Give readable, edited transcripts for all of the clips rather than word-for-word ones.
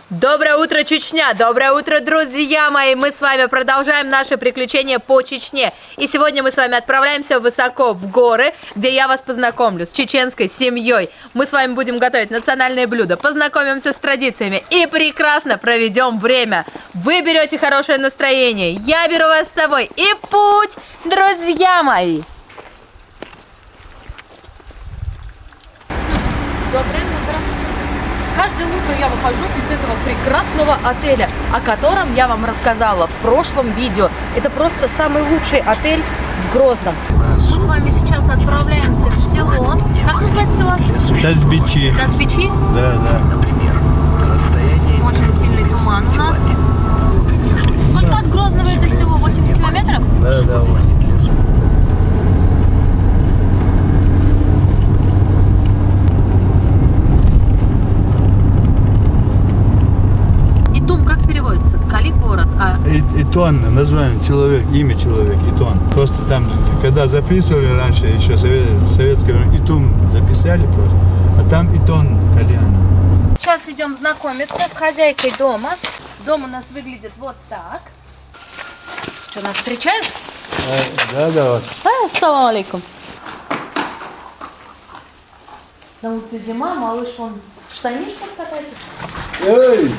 Доброе утро, Чечня! Доброе утро, друзья мои! Мы с вами продолжаем наши приключения по Чечне. И сегодня мы с вами отправляемся высоко в горы, где я вас познакомлю с чеченской семьей. Мы с вами будем готовить национальные блюда, познакомимся с традициями и прекрасно проведем время. Вы берете хорошее настроение, я беру вас с собой. И в путь, друзья мои! Доброе утро! Каждое утро я выхожу из этого прекрасного отеля, о котором я вам рассказала в прошлом видео. Это просто самый лучший отель в Грозном. Мы с вами сейчас отправляемся в село. Как называется село? Тазбичи. Тазбичи? Да, да. Очень сильный туман у нас. Сколько от Грозного это село? 80 километров? Да, да, 80. Итон, название человек, имя человек, Итон. Просто там, когда записывали раньше, еще советское время, Итун записали просто, а там Итон кальян. Сейчас идем знакомиться с хозяйкой дома. Дом у нас выглядит вот так. Что, нас встречают? Да, да, вот. Ассаламу алейкум. На улице зима, малыш, он в штанишках катается. Эй!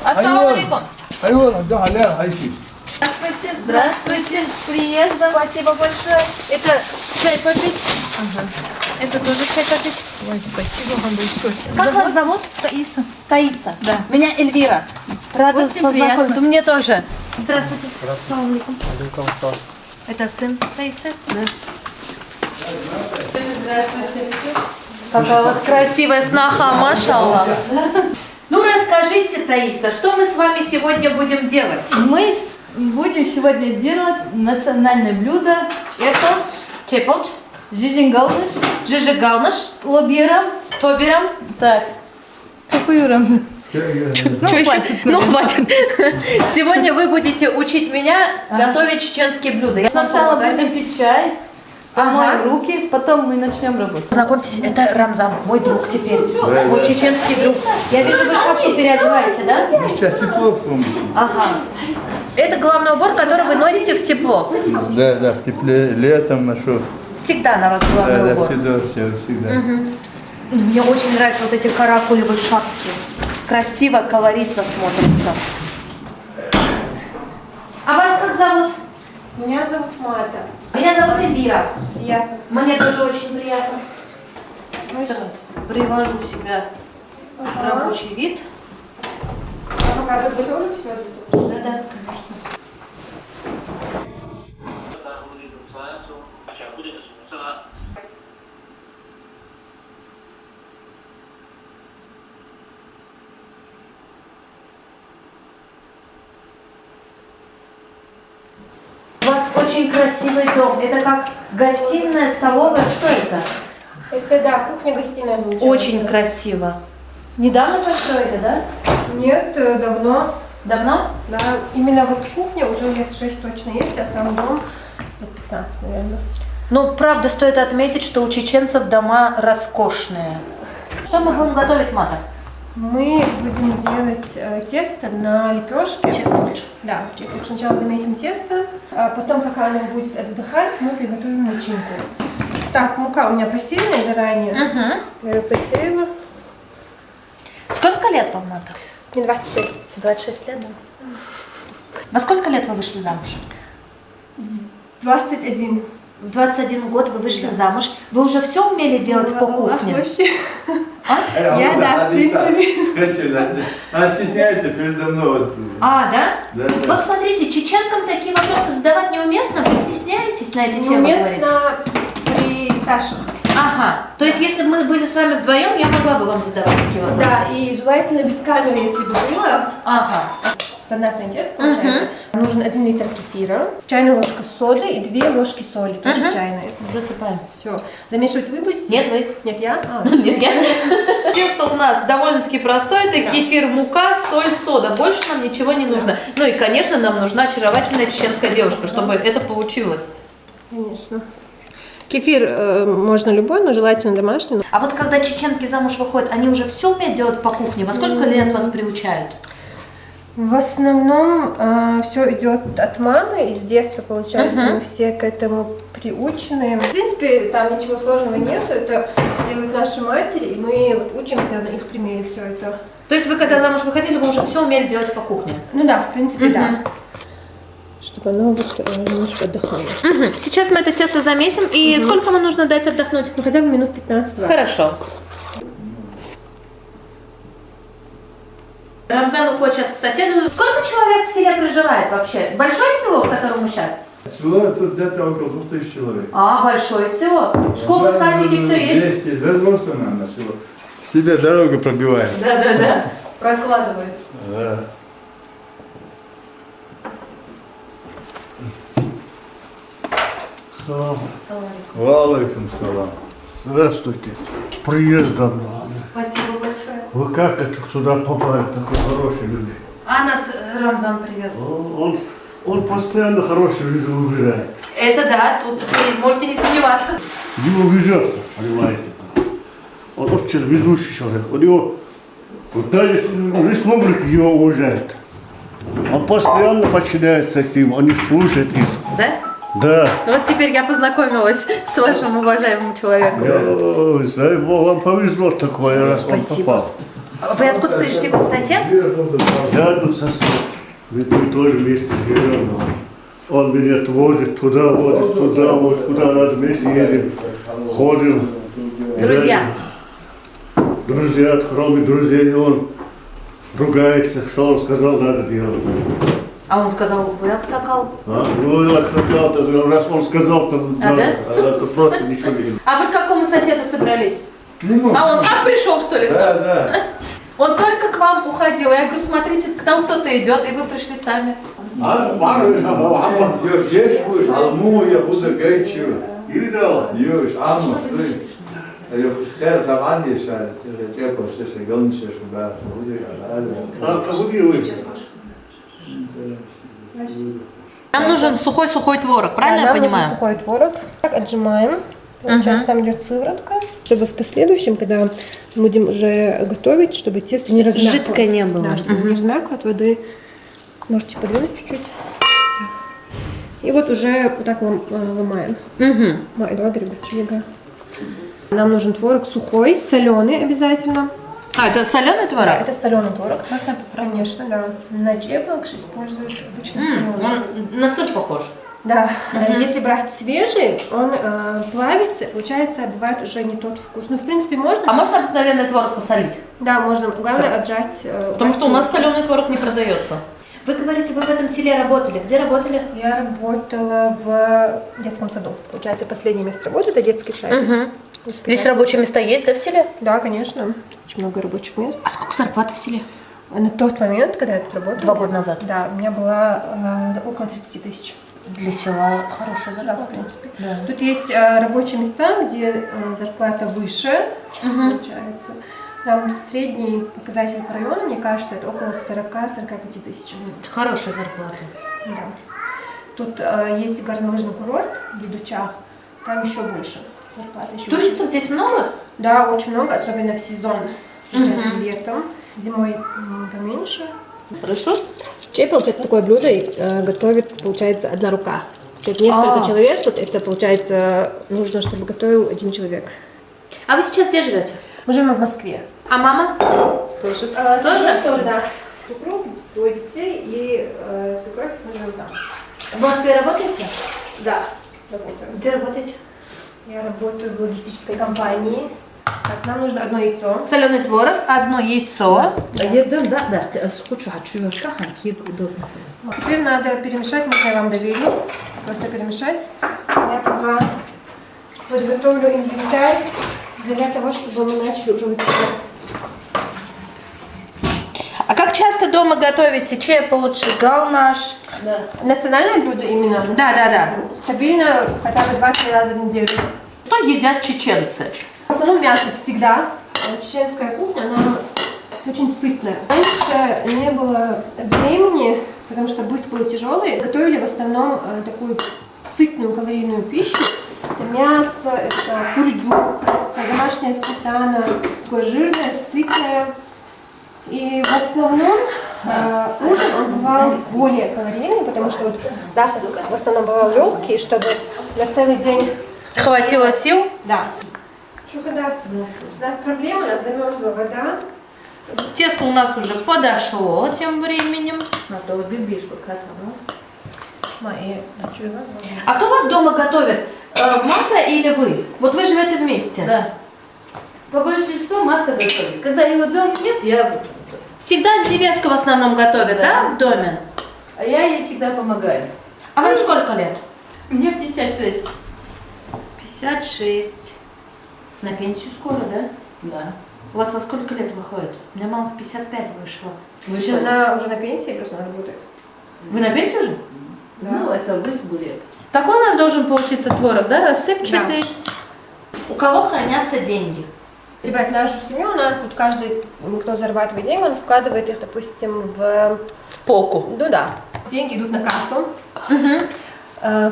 Ассаламу алейкум. Здравствуйте, здравствуйте, с приездом. Спасибо большое. Это чай попить? Ага. Это тоже чай попить? Ой, спасибо вам большое. Как вас зовут? Таиса. Таиса. Да. Меня Эльвира. Рада Очень познакомиться. приятно. Мне тоже. Здравствуйте. Ассаламу алейкум. Это сын Таисы? Да. Здравствуйте. Какая у вас красивая снаха, машаллах. Ну, расскажите, Таиса, что мы с вами сегодня будем делать? Мы будем сегодня делать национальное блюдо. Чепот, Жижингалныш. жижигалныш, Лобирам. тоберам. Так. Тупюрам. Ну, хватит. Сегодня вы будете учить меня готовить чеченские блюда. Я Сначала будем пить чай, помоем руки, потом мы начнем работать. Знакомьтесь, это Рамзан, мой друг теперь. Мой чеченский друг. Я вижу, вы шапку переодеваете, да? Сейчас тепло в комнате. Ага. Это головной убор, который вы носите в тепло. Да, да, в тепле, летом ношу. Всегда на вас Да, головной да, убор. всегда. Мне очень нравятся вот эти каракулевые шапки. Красиво, колоритно смотрится. А вас как зовут? Меня зовут Мата. Меня зовут Эльвира. Я Мне тоже очень приятно. Привожу себя в рабочий вид. пока подготовлю все. Да-да, конечно. У вас очень красивый дом. Это как гостиная, столовая. Что это? Это да, кухня-гостиная будет. Очень красиво. Недавно построили, да? Нет, давно. Давно? Да, именно вот кухня уже лет 6 точно есть, а сам дом лет 15, наверное. Ну, правда, стоит отметить, что у чеченцев дома роскошные. Что мы будем готовить, Мата? Мы будем делать тесто на лепешке. Чепоч. Да, сначала замесим тесто, а потом, пока оно будет отдыхать, мы приготовим начинку. Так, мука у меня посеянная заранее. Угу. Я ее посеяла. Сколько лет вам, Мата? Мне 26. 26 лет, да? Во сколько лет вы вышли замуж? 21. В 21 год вы вышли замуж. Вы уже все умели делать по кухне? Вообще. Я, да, в принципе. Она стесняется передо мной. Вот. А, да? Да, да. Вот смотрите, чеченкам такие вопросы задавать неуместно. Вы стесняетесь на эти темы говорить? Неуместно при старших. Ага. То есть, если бы мы были с вами вдвоем, я могла бы вам задавать такие вопросы? Да, и желательно без камеры, если бы было. Ага. Стандартное тесто получается. Нужен 1 литр кефира, чайная ложка соды и 2 ложки соли, тоже чайные. Засыпаем. Все. Замешивать вы будете? Нет, вы. Нет, я? Нет, я. Тесто у нас довольно-таки простое. Это кефир, мука, соль, сода. Больше нам ничего не нужно. Ну и, конечно, нам нужна очаровательная чеченская девушка, чтобы это получилось. Конечно. Кефир можно любой, но желательно домашний. А вот когда чеченки замуж выходят, они уже все умеют делать по кухне? Во сколько лет вас приучают? В основном все идет от мамы, и с детства, получается, мы все к этому приучены. В принципе, там ничего сложного нет, это делают наши матери, и мы вот учимся на их примере все это. То есть вы когда замуж выходили, вы уже все умели делать по кухне? Ну да, в принципе, да. Чтобы оно вот немножко отдохнуло. Сейчас мы это тесто замесим, и сколько нам нужно дать отдохнуть? Ну хотя бы минут 15-20. Хорошо. Рамзан уходит сейчас к соседу. Сколько человек в селе проживает вообще? Большое село, в котором мы сейчас? Село тут где-то около 2000 человек. А, большое село. Школы, садики, все есть? Есть, разрослено на село. Себе дорогу пробиваем. Да. Прокладывает. Да. Валейкум салам. Здравствуйте. С приездом. Спасибо большое. Вы как это сюда попали, такой хороший люди? А нас Рамзан привез. Он постоянно хорошие люди выбирает. Это да, тут вы можете не сомневаться. Его везет, понимаете. Он очень везущий человек. У него, вот даже республика его уважает. Он постоянно подчиняется к ним, он не слушает их. Да? Да. Ну вот теперь я познакомилась с вашим уважаемым человеком. Я знаю, вам повезло такое, раз он попал. Вы откуда пришли? Вы сосед? Я тут сосед. Мы тут тоже вместе живем. Он меня возит, туда возит, сюда возит, куда надо вместе едем, ходим. Друзья. Друзья, кроме друзей, он ругается, что он сказал, надо делать. А он сказал, вы аксакал. Ну, я сказал, раз он сказал, то то просто ничего не делать. А вы к какому соседу собрались? Лимон. А он сам пришел, что ли? Да. Он только к вам уходил. Я говорю, смотрите, к нам кто-то идет, и вы пришли сами. Я здесь будешь, алму я буду горячо. Видал? Юж, алму, стой. Я хотел там английский, я просто гонщик, да. А кого вы? Нам нужен сухой творог, правильно я нам понимаю? нужен сухой творог. Так, отжимаем. Получается, там идет сыворотка, чтобы в последующем, когда будем уже готовить, чтобы тесто не размякло. Жидкое не было. Да, чтобы не размякло от воды. Можете подвинуть чуть-чуть. И вот уже вот так ломаем. Нам нужен творог сухой, соленый обязательно. А, это соленый творог? Да, это соленый творог. Можно я попробую? Конечно, да. На чепелкш используют обычно соленый. Он на сыр похож. Да, если брать свежий, он плавится, получается, бывает уже не тот вкус. Ну, в принципе, можно. А можно обыкновенный творог посолить? Да, можно. Главное отжать. Потому что у нас соленый творог не продается. Вы говорите, вы в этом селе работали. Где работали? Я работала в детском саду. Получается, последнее место работы – это детский садик. Здесь рабочие места есть, да, в селе? Да, конечно. Очень много рабочих мест. А сколько зарплат в селе? На тот момент, когда я тут работала… 2 года назад? Да, у меня было около 30 тысяч. Для села хорошая Да, зарплата. в принципе. Да. Тут есть рабочие места, где зарплата выше, получается. Там средний показатель по району, мне кажется, это около 40-45 тысяч. Хорошая зарплата. Да. Тут есть горнолыжный курорт, Гидучах, там еще больше зарплата. Еще Туристов здесь много? больше. Да, очень много, особенно в сезон. Сейчас летом, зимой поменьше. Хорошо. Чепелк – это такое блюдо, и готовит, получается, одна рука. Несколько человек, тут это, получается, нужно, чтобы готовил один человек. А вы сейчас где живете? Мы живем в Москве. А мама? Тоже? Тоже? Тоже, да. Супруг, 2 детей и свекровь, мы живем там. В Москве работаете? Да, работаю. Где работаете? Я работаю в логистической компании. Так, нам нужно одно яйцо. Соленый творог, одно яйцо. Теперь надо перемешать, можно я вам доверю. Просто перемешать. Я пока подготовлю инвентарь для того, чтобы мы начали уже выпекать. А как часто дома готовите? Чепел, чигал наш? Да. Национальное блюдо именно? Да. Стабильно хотя бы 2-3 раза в неделю. Что едят чеченцы? В основном мясо всегда. Чеченская кухня, она очень сытная. Раньше не было времени, потому что быт был тяжелый. Готовили в основном такую сытную калорийную пищу. Это мясо, это курдюк, это домашняя сметана, такое жирное, сытное. И в основном ужин он бывал более калорийный, потому что вот завтрак в основном бывал легкий, чтобы на целый день... Хватило сил? Да. Что когда у нас проблема, у нас замерзла вода. Тесто у нас уже подошло тем временем. Надо убить пока там. Мои. А кто у вас дома готовит? Марта или вы? Вот вы живете вместе? Да. По большинству Марта готовит. Когда его дома нет, я буду. Всегда невестка в основном готовит, да, в доме? А я ей всегда помогаю. А вам сколько лет? Мне 56. 56. На пенсию скоро, да? Да. У вас во сколько лет выходит? У меня мама в 55 вышла. Сейчас она уже на пенсии, просто она работает. Вы на пенсию уже? Ну, это вы с Булек. Такой у нас должен получиться творог, да, рассыпчатый. Да. У кого хранятся деньги? Если брать нашу семью, у нас вот каждый, кто зарабатывает деньги, он складывает их, допустим, в Полку. Ну да, деньги идут на карту.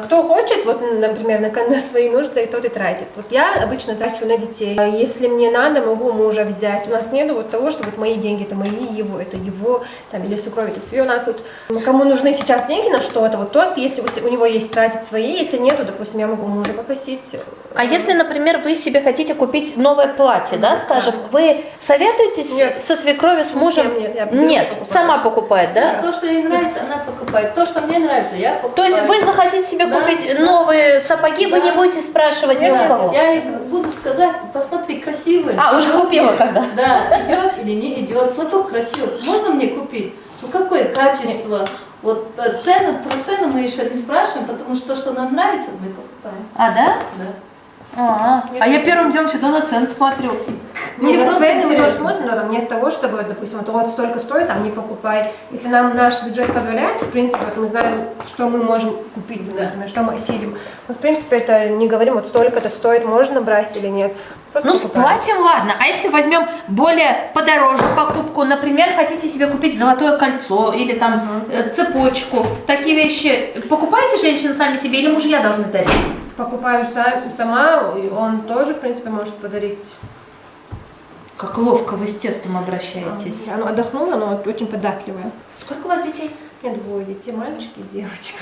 Кто хочет, вот, например, на свои нужды, тот и тратит. Вот я обычно трачу на детей. Если мне надо, могу мужа взять. У нас нету вот того, что вот мои деньги, это мои, это его, там, или свекровь, это свои. У нас вот, кому нужны сейчас деньги на что-то, вот тот, если у него есть, тратить свои, если нету, допустим, я могу мужа попросить. А если, например, вы себе хотите купить новое платье, да, скажем, вы советуетесь Нет. со свекровью, с мужем? Нет, я Нет, покупаю. сама покупает, да? Да, то, что ей нравится, она покупает. То, что мне нравится, я покупаю. То есть вы захотите себе Да, купить да. новые сапоги, вы Да. не будете спрашивать ни у Да, кого? я ей буду сказать, посмотри, красивый. А, уже купила когда? Да, идет или не идет. Платок красивый. Можно мне купить? Ну какое качество? Вот про цену мы еще не спрашиваем, потому что то, что нам нравится, мы покупаем. А, да? Да. А я первым делом всегда на цены смотрю. Мне Мне просто цены мы тоже интересно. смотрим, но там нет того, чтобы, допустим, вот столько стоит, там не покупай. Если нам наш бюджет позволяет, в принципе, вот мы знаем, что мы можем купить, например, что мы осилим. Но, в принципе, это не говорим, вот столько-то стоит, можно брать или нет. Просто Ну, с покупаем. платьем ладно. А если возьмем более подороже покупку, например, хотите себе купить золотое кольцо или там цепочку, такие вещи покупаете женщины сами себе или мужья должны дарить? Покупаю сама, и он тоже, в принципе, может подарить. Как ловко вы с тестом обращаетесь. Оно отдохнуло, но очень податливое. Сколько у вас детей? Нет, двое детей, мальчик и девочка.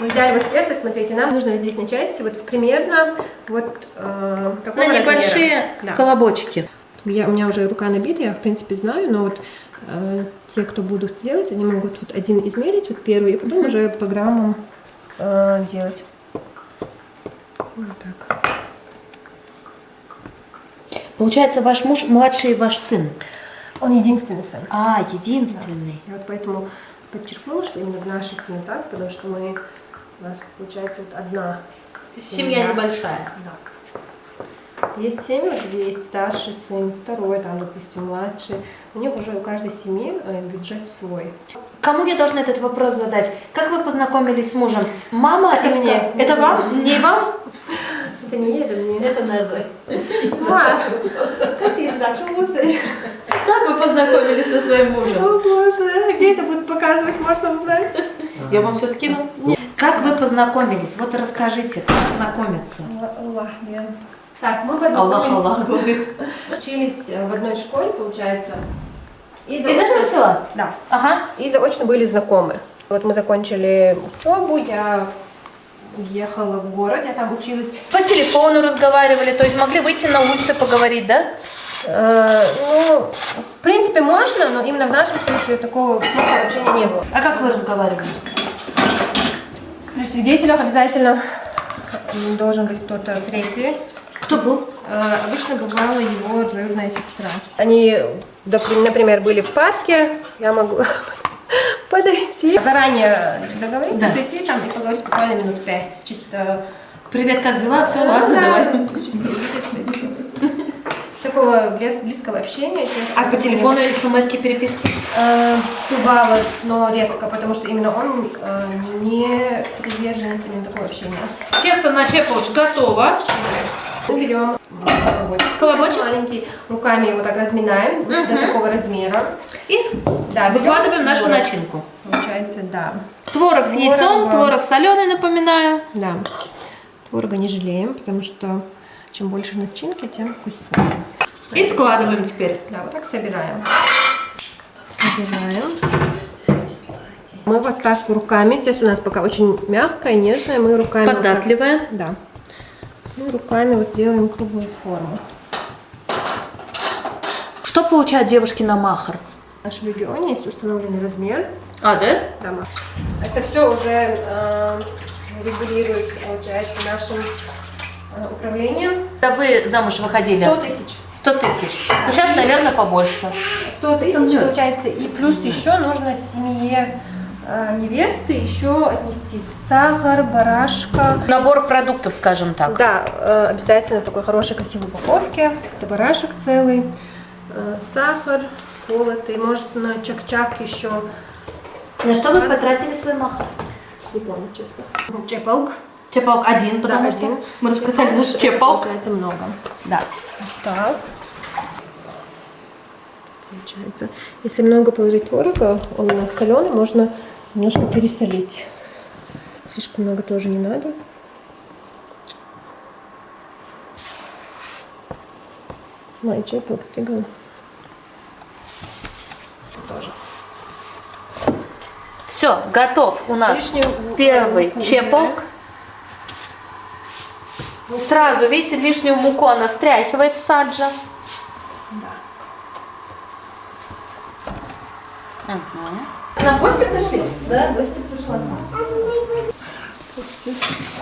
Мы взяли вот тесто, смотрите, нам нужно разделить на части, вот примерно вот такого На размера. небольшие Да. колобочки. У меня уже рука набита, я в принципе знаю, но вот те, кто будут делать, они могут вот один измерить, вот первый, и потом уже по граммам делать. Вот так. Получается, ваш муж младший ваш сын? Он единственный сын. А, единственный. Я вот поэтому подчеркнула, что именно в нашей семье так, потому что у нас получается вот одна Семья небольшая. Да. Есть семьи, где есть старший сын, второй, там, допустим, младший. У них уже у каждой семьи бюджет свой. Кому я должна этот вопрос задать? Как вы познакомились с мужем? Мама Это из- мне. Это вам? Не вам? Это не это мне. Это надо. Как ты так шумусы? Как вы познакомились со своим мужем? О боже, где это будут показывать, можно узнать? Я вам все скину. Как вы познакомились? Вот расскажите, как знакомиться. Аллах, я. Так, мы Аллах, познакомились, Аллах, говорит. учились в одной школе, получается. И Из этого села? Да. Ага. И заочно были знакомы. Вот мы закончили учебу, я уехала в город, я там училась. По телефону разговаривали, то есть могли выйти на улицу поговорить, да? Ну, в принципе, можно, но именно в нашем случае такого тесного общения не было. А как вы разговаривали? При свидетелях обязательно должен быть кто-то третий. Кто был? Обычно бывала его двоюродная сестра. Они, например, были в парке, я могу подойти, заранее договориться, Да. прийти там и поговорить буквально минут 5, чисто... Привет, как дела? Все, ладно, Да, давай. чисто увидеться и всё. Такого близкого общения. А по телефону или смс-ки, переписки? Бывало, но редко, потому что именно он не приверженец именно такого общения. Тесто на чепуч готово. Мы берем Колобочек? маленький, руками его так разминаем до такого размера. И Да, выкладываем нашу творог. начинку. Получается, да. Творог с яйцом, Творог, творог соленый, напоминаю. Да. Творога не жалеем, потому что чем больше начинки, тем вкуснее. И складываем теперь. Да, вот так собираем. Собираем. Мы вот так руками, тесто у нас пока очень мягкое, нежное, мы руками... Податливое. Вот так, да. Мы руками вот делаем круглую форму. Что получают девушки на махар? В нашем регионе есть установленный размер. А, да? Да, это все уже регулируется, получается, нашим управлением. Да вы замуж выходили? 100 тысяч. 100 тысяч. Ну, сейчас, наверное, побольше. 100 тысяч, получается, и плюс еще нужно семье невесты еще отнести сахар, барашка. Набор продуктов, скажем так. Да, обязательно в такой хорошей, красивой упаковке. Это барашек целый, сахар колотый, может на чак-чак еще. На что вы потратили свой махар? Не помню, честно. Чепалк. Чепалк один, потому Да, что один. мы раскатали наш чепалк. Это много. Да. Так. Получается, если много положить творога, он у нас соленый, можно немножко пересолить. Слишком много тоже не надо. Майче, попрыгал. Все, готов у нас первый чепалк. Сразу, видите, лишнюю муку она стряхивает саджа. На гости пришли? Да, гости пришла.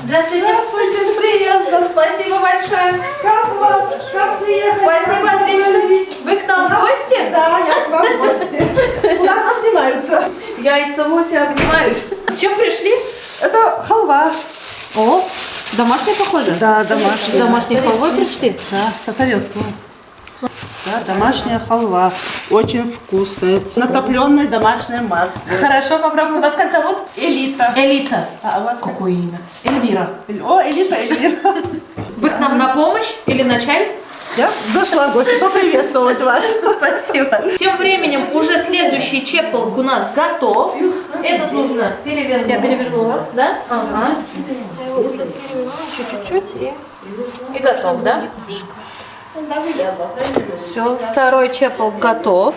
Здравствуйте. Здравствуйте, с приездом! Спасибо большое. Как у вас? Как приехали? Спасибо, отлично. Вы к нам в гости? Да, я к вам в гости. У нас обнимаются. Яйца Муси, обнимаюсь. С чем пришли? Это халва. О, домашний похоже? Да, домашняя. Домашней халвой пришли? Да, сахарётку. Да, домашняя халва. Очень вкусная. Натопленное домашнее масло. Хорошо, попробуем. Вас как зовут? Элита. Элита. А у вас Какое имя? Эльвира. О, Элита, Эльвира. Вы к нам на помощь или на чай? Я зашла в гости поприветствовать вас. Спасибо. Тем временем уже следующий чепалк у нас готов. Этот нужно перевернуть. Я перевернула. Да? Ага. Еще чуть-чуть И готов, да? Все, второй чепалк готов.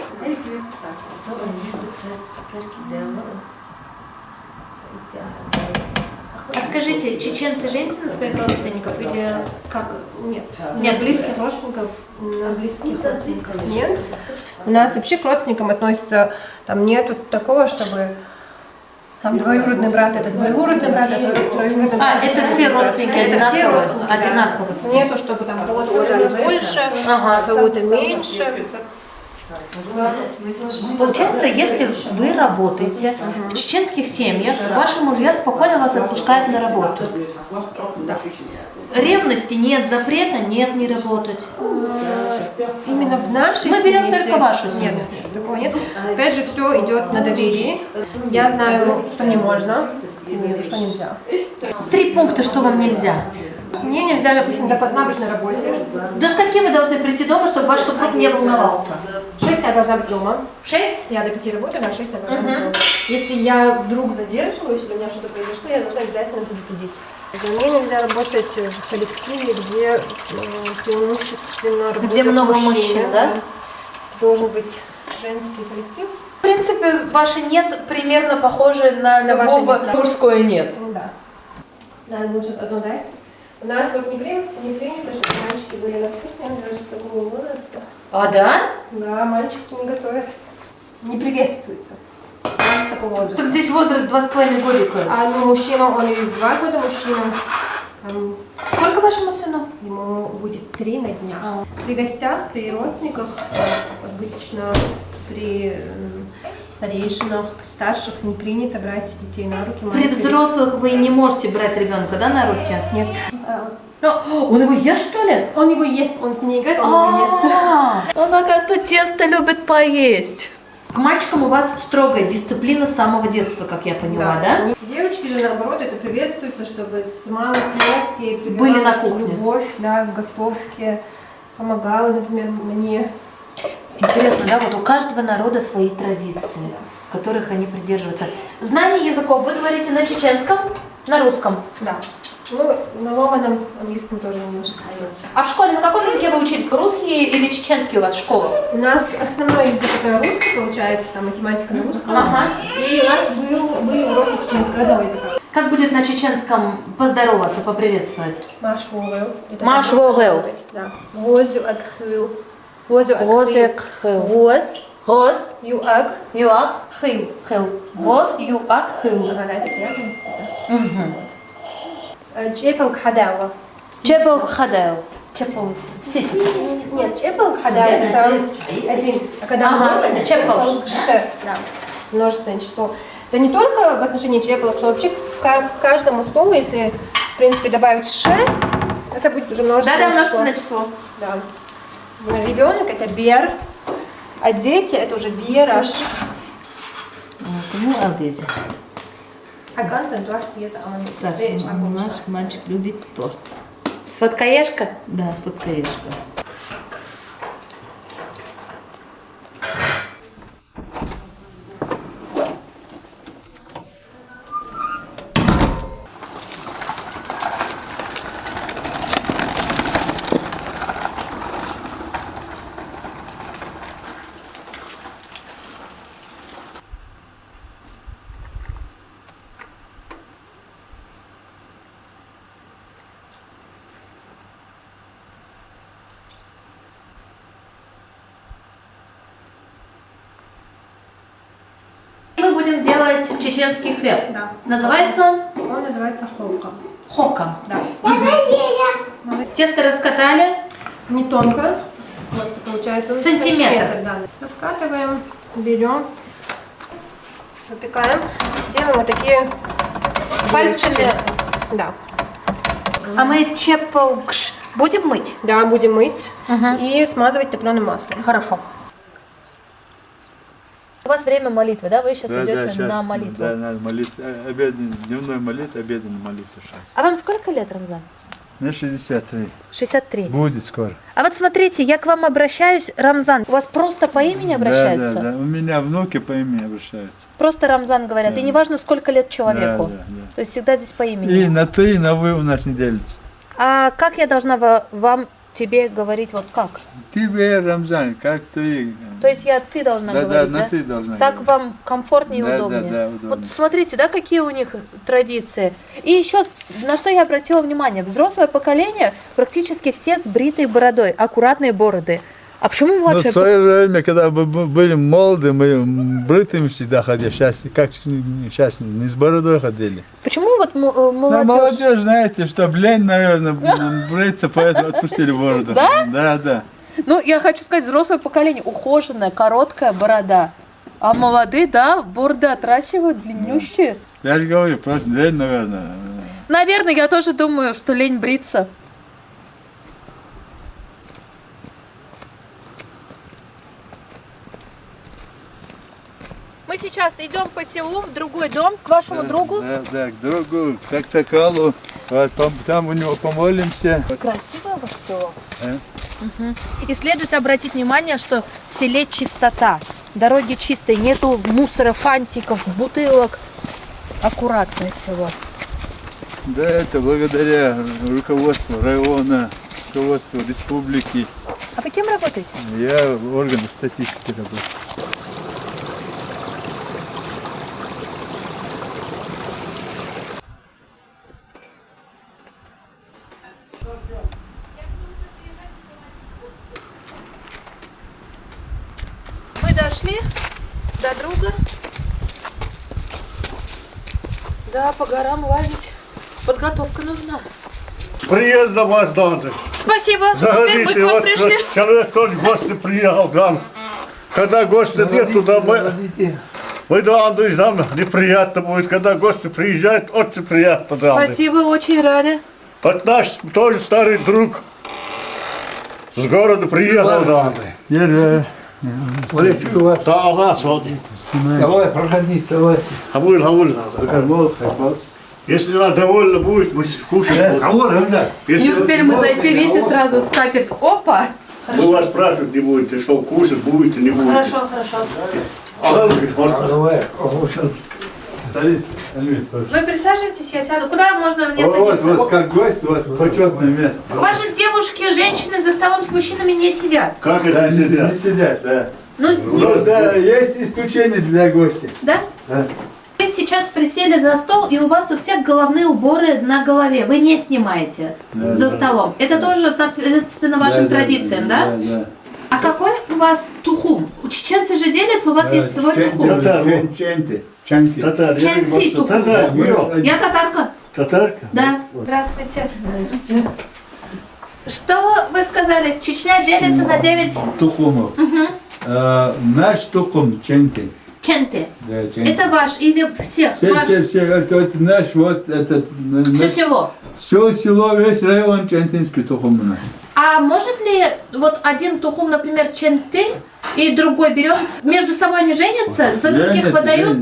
А скажите, чеченцы женятся на своих родственников или как? Нет. Нет, Близких родственников, близких родственников нет. У нас вообще к родственникам относится, там нету такого, чтобы там двоюродный брат, это двоюродный брат, это троюродный брат. это все родственники Это все одинаковые? родственники, да. Одинаковые. Нету, чтобы там кого-то уважали больше, кого-то меньше. Получается, если вы работаете в чеченских семьях, ваши мужья спокойно вас отпускают на работу. Ревности нет, запрета нет не работать. Именно в нашей Мы берем семье, только если- вашу семью. Нет, такого нет. Опять же, все идет на доверии. Я знаю, что мне можно, и что нельзя. 3 пункта, что вам нельзя. Мне нельзя, допустим, допоздна быть на работе. До скольки вы должны прийти дома, чтобы ваш супруг не волновался? В 6 я должна быть дома. В 6? Я до 5 работаю, на 6 я должна быть дома. Если я вдруг задерживаюсь, или у меня что-то произошло, я должна обязательно предупредить. Мне нельзя работать в коллективе, где преимущественно работают Где много мужчины, мужчин, да? Должен быть женский коллектив. В принципе, ваше нет примерно похоже на На ваше любого нет, да. мужское нет. Ну да. Надо лучше одно дать. У нас вот не принято, чтобы мальчики были на кухне, даже с такого возраста. А, да? Да, мальчики не готовят. Не приветствуется. Даже с такого возраста. Так здесь возраст 2,5 годика. А ну, мужчина, он и 2 года мужчина. Сколько вашему сыну? Ему будет 3 на днях. При гостях, при родственниках, обычно при старейшинах, при старших не принято брать детей на руки. При матери. взрослых вы не можете брать ребенка, да, на руки? Нет. Он его ест, что ли? Он его ест, он с ним не играет, он его ест. Он, оказывается, тесто любит поесть. К мальчикам у вас строгая дисциплина с самого детства, как я поняла, да? Девочки же, наоборот, это приветствуется, чтобы с малых лет ей Были на прививалась кухне. любовь, да, в готовке, помогала, например, мне. Интересно, да, вот у каждого народа свои традиции, которых они придерживаются. Знание языков вы говорите на чеченском, на русском? Да. Ну, на ломаном английском тоже немножко. А в школе на каком языке вы учились? Русский или чеченский у вас школа? У нас основной язык это русский, получается, там математика на русском. Ага. И у нас были уроки чеченского родного языка. Как будет на чеченском поздороваться, поприветствовать? Маш вогел. Маш вогел. Да. Возю акхил. Возю Акхил. Воз. Гос, Юак. юак, Хил. хил. Гос, юак, хил. Ага, да, это приятно. Чепел кхадава. Чепел хадел. Чепел. Все эти. Нет, чепел кхадава это один. А когда Ага, много, это чепел. ш. Да. Множественное число. Это не только в отношении чепелок, что вообще к каждому слову, если, в принципе, добавить ш, это будет уже множественное Да-да, число. множественное число. Да. Ребенок это бер, а дети это уже бераш. Ну, Алдези. А Гантон тоже пьеса, а он Так, встреча. у нас мальчик любит торт. Сладкоежка? Да, сладкоежка. Мы будем делать чеченский хлеб. Да. Называется он Он называется холка. хока. Да. Тесто раскатали. Не тонко, вот, получается Сантиметр. Да. Раскатываем, берем, выпекаем, делаем вот такие Пальцами. Да. А мы чепелкш будем мыть? Да, будем мыть и смазывать топленым маслом. Хорошо. У вас время молитвы, да? Вы сейчас идете щас, на молитву. Да, надо молиться. Дневной молитва, обеденная молитва сейчас. А вам сколько лет, Рамзан? Мне 63. 63. Будет скоро. А вот смотрите, я к вам обращаюсь, Рамзан. У вас просто по имени обращаются? Да, да, да. У меня внуки по имени обращаются. Просто Рамзан говорят. Да. И неважно, сколько лет человеку. Да, да, да. То есть всегда здесь по имени. И на ты, и на вы у нас не делится. А как я должна тебе говорить вот как? Тебе, Рамзан, как ты? То есть ты должна Да, говорить, да, на ты должна Так говорить. вам комфортнее и Да, удобнее. да, да, удобнее. Вот смотрите, да, какие у них традиции. И еще, на что я обратила внимание, взрослое поколение практически все с бритой бородой, аккуратные бороды. А почему Ну, в младшее свое время, когда мы были молоды, мы бритыми всегда ходили. Сейчас не с бородой ходили. Почему вот Ну, молодежь? молодежь, знаете, что лень, наверное, бриться, поэтому отпустили бороду. Да? Да, да. Ну, я хочу сказать, взрослое поколение, ухоженная, короткая борода. А молодые, да, бороды отращивают, длиннющие. Я же говорю, просто лень, наверное. Наверное, я тоже думаю, что лень бриться. Мы сейчас идем по селу в другой дом к вашему другу. Да, да, к другу, к Аксакалу. Вот, там у него помолимся. Красивое у вас село. А? И следует обратить внимание, что в селе чистота. Дороги чистые, нету мусора, фантиков, бутылок. Аккуратное село. Да, это благодаря руководству района, руководству республики. А вы кем работаете? Я в органах статистики работаю. Мы дошли до друга. Да, по горам лазить. Подготовка нужна. С приездом вас, Данте. Спасибо. Теперь мы Заходите, к вам вот пришли. человек тоже в гости приехал к нам. Когда гостя нет, туда мы Данте, нам неприятно будет. Когда гости приезжают, очень приятно, Данте. Спасибо, очень рада. Вот наш тоже старый друг с города приехал, Данте. Я же Да, Allah, смотри. Давай, проходи, давайте. Хавуль, если она довольна будет, мы кушать будем. Да. Если Не успели мы зайти, видите, сразу скатерть. Опа! мы вас спрашивать не будете, что кушать будете, не будете. Хорошо, хорошо. Аллах, вот. Давай, слушай. Садись, Альвин, тоже. Вы присаживайтесь, я сяду. Куда можно мне Вот, садиться? вот, как гость, вот, почетное место. Ваши девушки, женщины за столом с мужчинами не сидят. Как Да, это не сидят? сидят, да. Ну, Ну, да, есть исключения для гостей. да? Да. Вы сейчас присели за стол, и у вас у всех головные уборы на голове. Вы не снимаете Да, за да. столом. Это тоже соответственно вашим традициям, да? Да. А какой у вас тухум? У чеченцы же делятся, у вас есть свой тухум. Ченти. Чанти. Татар, Чанти туху. татар, Я татарка. татарка. Да. Здравствуйте. Что вы сказали? Чечня делится на 9 Тухумов. Наш тухум ченти. ченты. Да, ченти. Это ваш или всех? Ваш? Все, это наш, вот, этот, Все село. все село, весь район чентинский тухум у нас. А может ли вот один тухум, например, ченты, и другой берем, между собой они женятся, за других подают?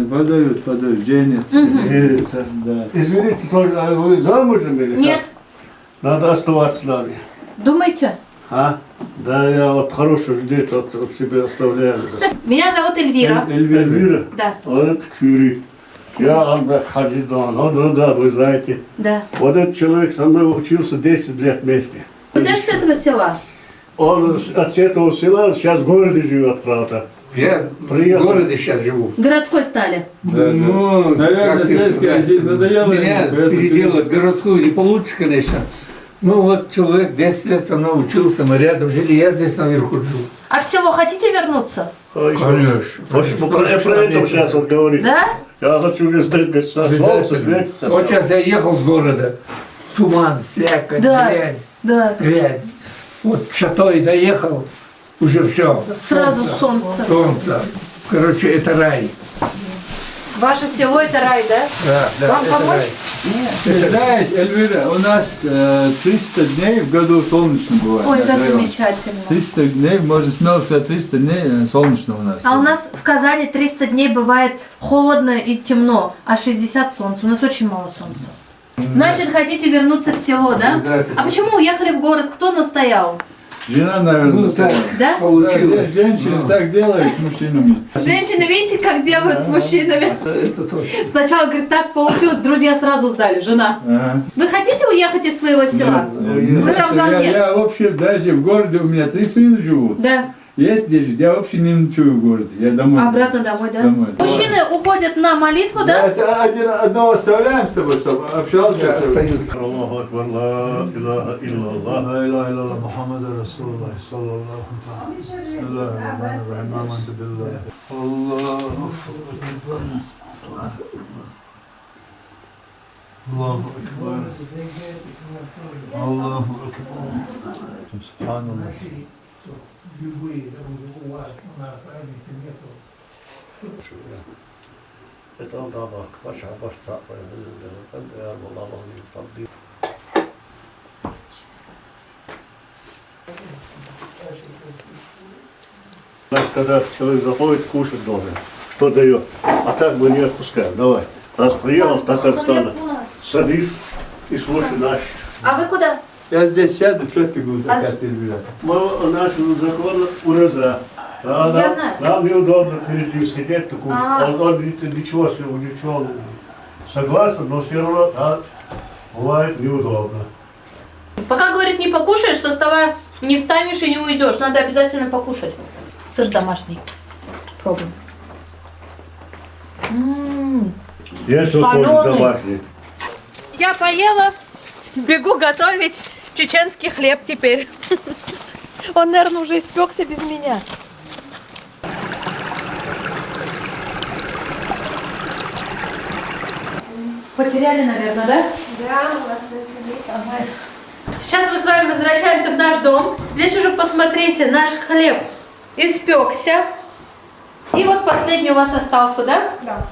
Подают, женятся. Женится. Да. Извините, тоже, а вы замужем или Нет. как? Надо оставаться с нами. Думаете? А? Да, я вот хороших людей тут себе оставляю. Меня зовут Эльвира. Эльвира? Да. Вот это Юрий. Я Альберт Хаджидан. Ну да, вы знаете. Да. Вот этот человек со мной учился 10 лет вместе. Вы тоже с этого села? Он от этого села сейчас в городе живет, правда. Я Приехал. в городе сейчас живу. Городской стали. Ну, Наверное, как тебе сельская сказать, жизнь надоела меня ему, поэтому переделать городскую не получится, конечно. Ну вот человек 10 лет со мной учился, мы рядом жили, я здесь наверху живу. А в село хотите вернуться? Конечно. Про это сейчас вот говорит. Да? Я хочу встретить на солнце, встретиться. Вот сейчас я ехал с города, туман, слякоть, Да. грязь, Да. грязь. Вот в Шатой доехал, уже все. Сразу солнце. Солнце. Короче, это рай. Ваше село это рай, да? Да, Вам это помочь? рай. Ты знаешь, Эльвира, у нас 300 дней в году солнечно бывает. Ой, наш как район. замечательно. 300 дней, можно смело сказать, 300 дней солнечно у нас. А у нас в Казани 300 дней бывает холодно и темно, а 60 солнца. У нас очень мало солнца. Значит, хотите вернуться в село, да? Да. А почему уехали в город? Кто настоял? Жена, наверное, Ну так, настояла. Да? Да, получилось. женщины так делают с мужчинами. Женщины, видите, как делают с мужчинами? Это точно. Сначала, говорит, так получилось, друзья сразу сдали, жена. Ага. Вы хотите уехать из своего села? Вы, Рамзан, нет? Я вообще даже в городе, у меня 3 сына живут. Да. Есть где жить, я вообще не ночую в городе, я домой. Обратно домой, да? Домой. Мужчины уходят на молитву, Да, да? это одного оставляем с тобой, чтобы общался. Да, остаются. Аллаху акбар, ла илаха иллаллах. لا إله إلا الله محمد رسول الله صلى الله عليه وسلم بسم الله الرحمن الرحيم آمنت بالله الله أكبر الله أكبر الله أكبر سبحان الله Это он да бak, başa başsa özünde. Ben de yar Allah'ın yıkıldı. Значит, когда человек заходит, кушать должен. Что дает? А так мы не отпускаем. Давай. Раз приехал в Татарстан, садись и слушай наш. А вы куда? Я здесь сяду, четко буду опять перебирать. Наш закон ураза. Я знаю. Нам неудобно перед ним сидеть, так А. он ничего согласен, но все равно так бывает неудобно. Пока, говорит, не покушаешь, со стола не встанешь и не уйдешь. Надо обязательно покушать. Сыр домашний. Пробуем. Я что тоже Соленый. домашний. Я поела, бегу готовить чеченский хлеб теперь. Он, наверное, уже испекся без меня. Потеряли, наверное, да? Да, у нас даже есть. Сейчас мы с вами возвращаемся в наш дом. Здесь уже, посмотрите, наш хлеб испекся. И вот последний у вас остался, да? Да.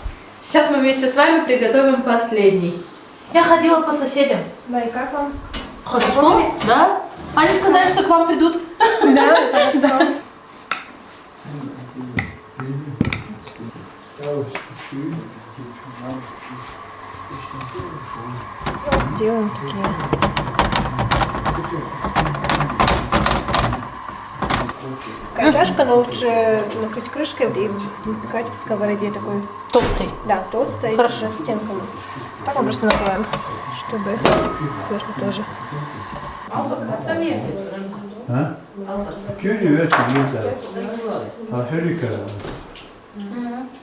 Сейчас мы вместе с вами приготовим последний. Я ходила по соседям. Да, и как вам? Хорошо? Да? Они сказали, что к вам придут. Да, хорошо. Делаем такие. Такая чашка, но лучше накрыть крышкой и выпекать в сковороде такой. Толстый. Да, толстая Хорошо. с стенками. Так мы просто накроем, чтобы сверху тоже. Ha? Köyü ve çiğneydi. Afrika.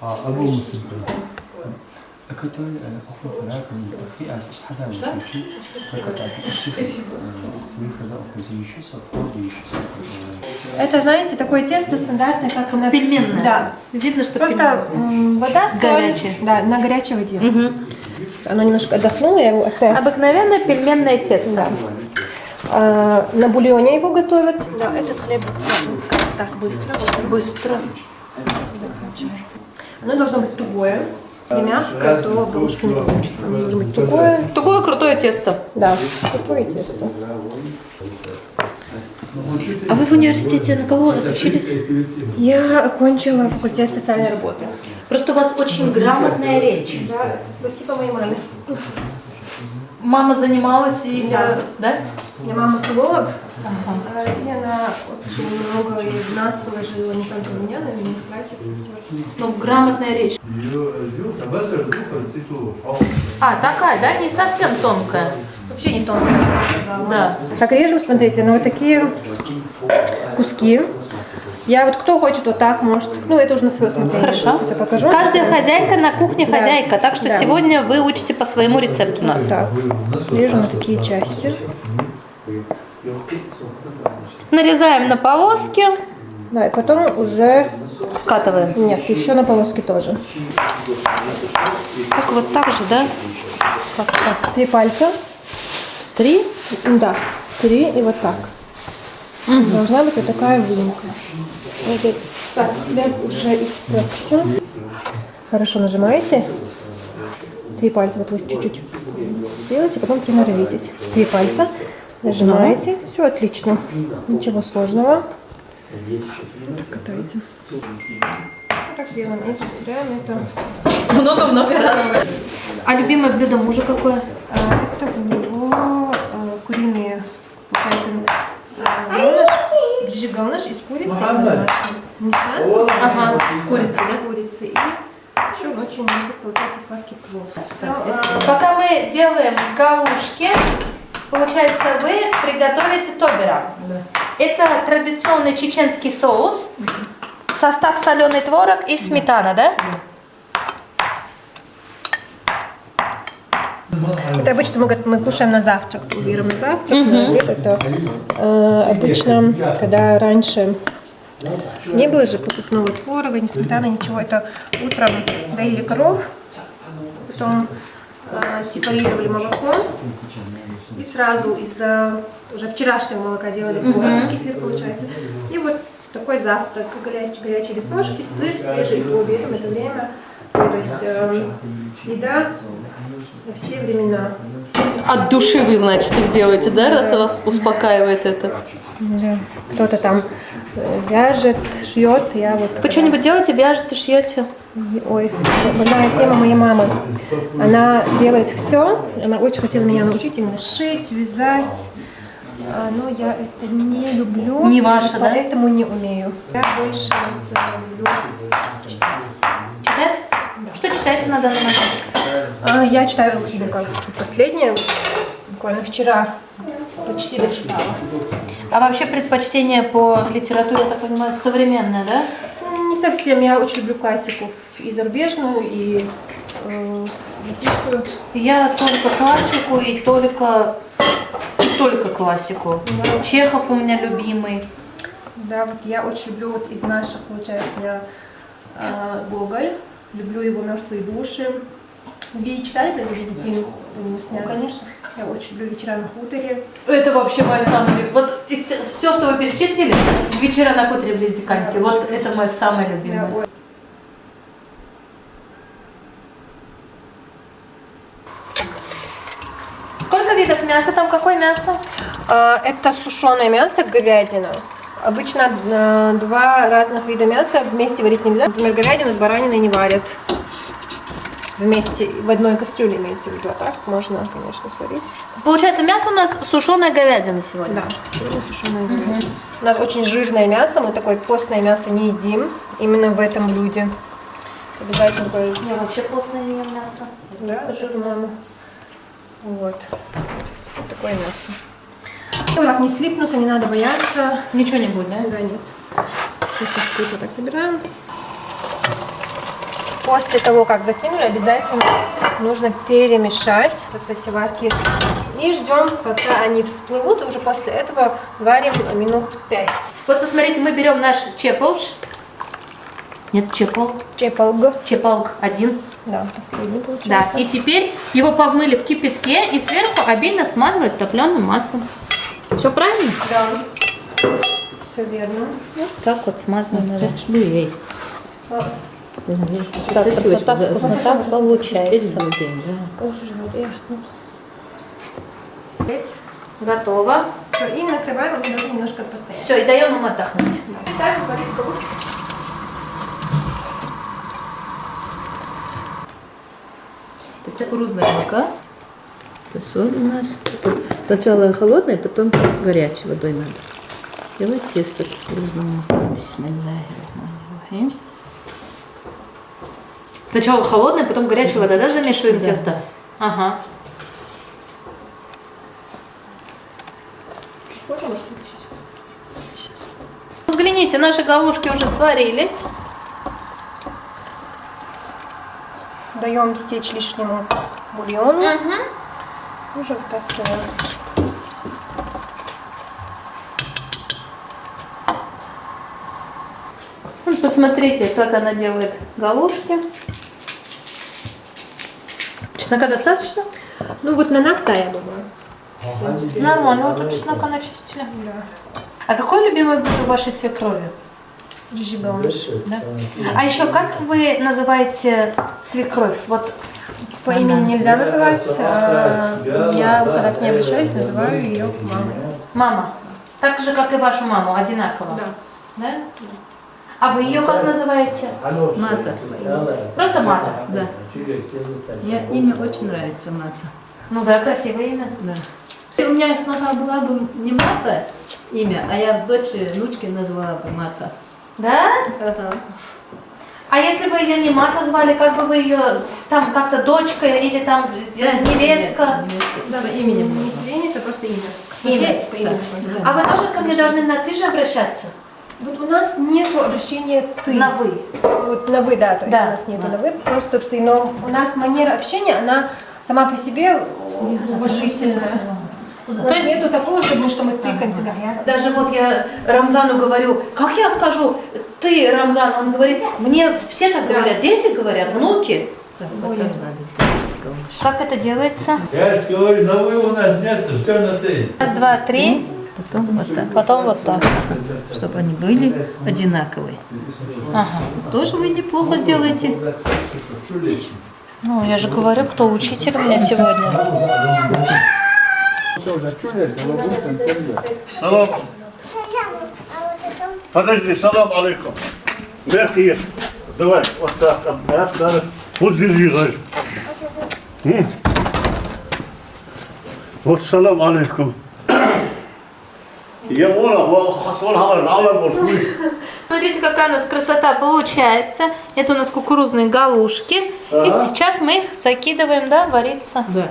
Abu Musul. Это, знаете, такое тесто стандартное, как на... Пельменное. Да. Видно, что Просто вода, соль. Горячая. Да, на горячей воде. Оно немножко отдохнуло, я его опять... Обыкновенное пельменное тесто. Да. На бульоне его готовят. Да, этот хлеб кажется, так быстро. Вот. Быстро. Да, получается. Оно должно быть тугое. Если мягкое, то галушки не получится. Оно должно быть тугое. Тугое крутое тесто. Да, тугое тесто. А вы в университете на кого отучились? Я окончила факультет социальной работы. Просто у вас очень грамотная речь. Да, спасибо моей маме. Мама занималась или... Да? У меня мама филолог, и она очень много в нас вложила, не только в меня, но и в моих братьев и сестер. Ну, грамотная речь. А, такая, да? Не совсем тонкая. Вообще не тонко, я бы сказала. Да. Так режем, смотрите, на вот такие куски. Я вот кто хочет вот так, может, ну это уже на свое усмотрение. Хорошо. Я покажу. Каждая хозяйка на кухне Да. хозяйка, так что Да. сегодня вы учите по своему рецепту нас. Так, режем на такие части. Нарезаем на полоски, Да, и потом уже, скатываем. нет, еще на полоски тоже. Так вот так же, да? Так, 3 пальца. 3. Да, 3 и вот так. Должна быть вот такая выемка. Так, хлеб уже испекся. Хорошо нажимаете. 3 пальца, вот вы чуть-чуть делаете, потом приноровитесь. 3 пальца, нажимаете. Все отлично. Ничего сложного. Вот так катаете. Вот так делаем и повторяем это. Много-много раз. А любимое блюдо мужа какое? Это у него куриные, получается, галнаш, ближе галнаш из курицы, домашний. Не с мясом, Ага, с курицей, да? с курицей. И еще он очень любит, получается, сладкий плов. Пока мы делаем галушки, получается, вы приготовите тобера. Это традиционный чеченский соус. Состав соленый творог и сметана, да? Это обычно мы кушаем на завтрак, берем на завтрак, на обед. Это обычно, когда раньше не было же покупного творога, ни сметаны, ничего. Это утром доили коров, потом сепарировали молоко и сразу из уже вчерашнего молока делали творог, кефир получается. И вот такой завтрак, горячие лепешки, сыр свежий, его берем, это время. То есть еда на все времена. От души вы, значит, их делаете, да, раз вас успокаивает это? Да. Кто-то там вяжет, шьет, я вот... Вы что-нибудь делаете, вяжете, шьете? Ой, больная тема моей мамы. Она делает все, она очень хотела меня научить именно шить, вязать. Но я это не люблю. Не ваше, да? Поэтому не умею. Я больше вот, люблю читать. Читать? Что читаете на данный момент? Я читаю ну, как последнее, буквально вчера почти дочитала. А вообще предпочтение по литературе, я так понимаю, современное, да? Не совсем. Я очень люблю классику и зарубежную, и российскую. Я только классику и только классику. Чехов у меня любимый. Да, вот я очень люблю вот из наших, получается, у меня Гоголь. Люблю его «Мертвые души». Вы читали телевизионный фильм? Сняли? Конечно. Я очень люблю «Вечера на хуторе». Это вообще мой самый любимый. Вот все, что вы перечислили, «Вечера на хуторе близ Диканьки», вот это мой самый любимый. Да, ой. Сколько видов мяса там? Какое мясо? Это сушеное мясо, говядина. Обычно 2 разных вида мяса вместе варить нельзя. Например, говядину с бараниной не варят. вместе в одной кастрюле имеется в виду, а так можно, конечно, сварить. Получается, мясо у нас сушеная говядина сегодня. Да, сегодня сушеное говядина. У нас очень жирное мясо, мы такое постное мясо не едим именно в этом блюде. Обязательно такое. Я вообще постное не ем мясо. Да, это мама. Вот. Вот такое мясо. Так, не слипнуться, не надо бояться. Ничего не будет, да? Да, нет. Сейчас вот так собираем. После того, как закинули, обязательно нужно перемешать в процессе варки. И ждем, пока они всплывут. И уже после этого варим минут 5. Вот посмотрите, мы берем наш чеполж. Нет, чеполг. Чепалг. Чеполг один. Да, последний Да. получается. И теперь его помыли в кипятке и сверху обильно смазывают топленым маслом. Все правильно? Да. Все верно. Так вот смазываем. Так, Красиво, так получается. Готово. Все, и накрываем, и должны немножко постоять. Все, и даем им отдохнуть. Ставим варить головку. Это кукурузная мука. Это соль у нас. Сначала холодная, потом горячей водой надо. Делать тесто кукурузную муку. Бисмиллахиррахманиррахим. Сначала холодная, потом горячая вода, да, замешиваем Да. тесто? Ага. Взгляните, наши галушки уже сварились. Даем стечь лишнему бульону. Уже вытаскиваем. Вот посмотрите, как она делает галушки. Чеснока достаточно? Ну вот на нас, да, я думаю. Нормально, вот тут чеснока начистили. А какое любимое блюдо вашей свекрови? Джибелыш. Да? А еще как вы называете свекровь? Вот По имени нельзя называть. Я, когда к ней обращаюсь, называю ее мамой. мама. Так же, как и вашу маму, одинаково. Да. Да? А вы ее как называете? Мата. Просто Мата. Да. Мне имя очень нравится, Мата. Ну да, красивое имя. Да. У меня сноха была бы не Мата имя, а я дочь внучки назвала бы Мата. Да? Ага. А если бы ее не Мата звали, как бы вы ее там как-то дочка или там невестка? Да, по имени Не можно. принято, просто имя. Имя. По имени. А вы тоже ко мне должны на ты же обращаться? Вот у нас нету обращения ты. На вы. Вот на вы, да, то есть Да. у нас нету на вы, просто ты. Но у нас манера общения, она сама по себе уважительная. У нас есть- нету такого, что мы тыкаемся, говорят. Даже вот я Рамзану говорю, как я скажу, ты, Рамзан, он говорит, мне все так говорят, дети говорят, внуки. Как это делается? Я же говорю, на вы у нас нет, все на ты. Раз, два, три, Потом вот так. потом вот так. Чтобы они были одинаковые. Ага. Тоже вы неплохо сделаете. Ну, я же говорю, кто учитель у меня сегодня. Салам. Подожди, салам алейкум. Мягко ешь. Давай, вот так. Надо. Вот держи, Галь. Вот салам алейкум. Я вон, Хасан Хамар, Аллах большой. Смотрите, какая у нас красота получается. Это у нас кукурузные галушки. И сейчас мы их закидываем, да, вариться. Да.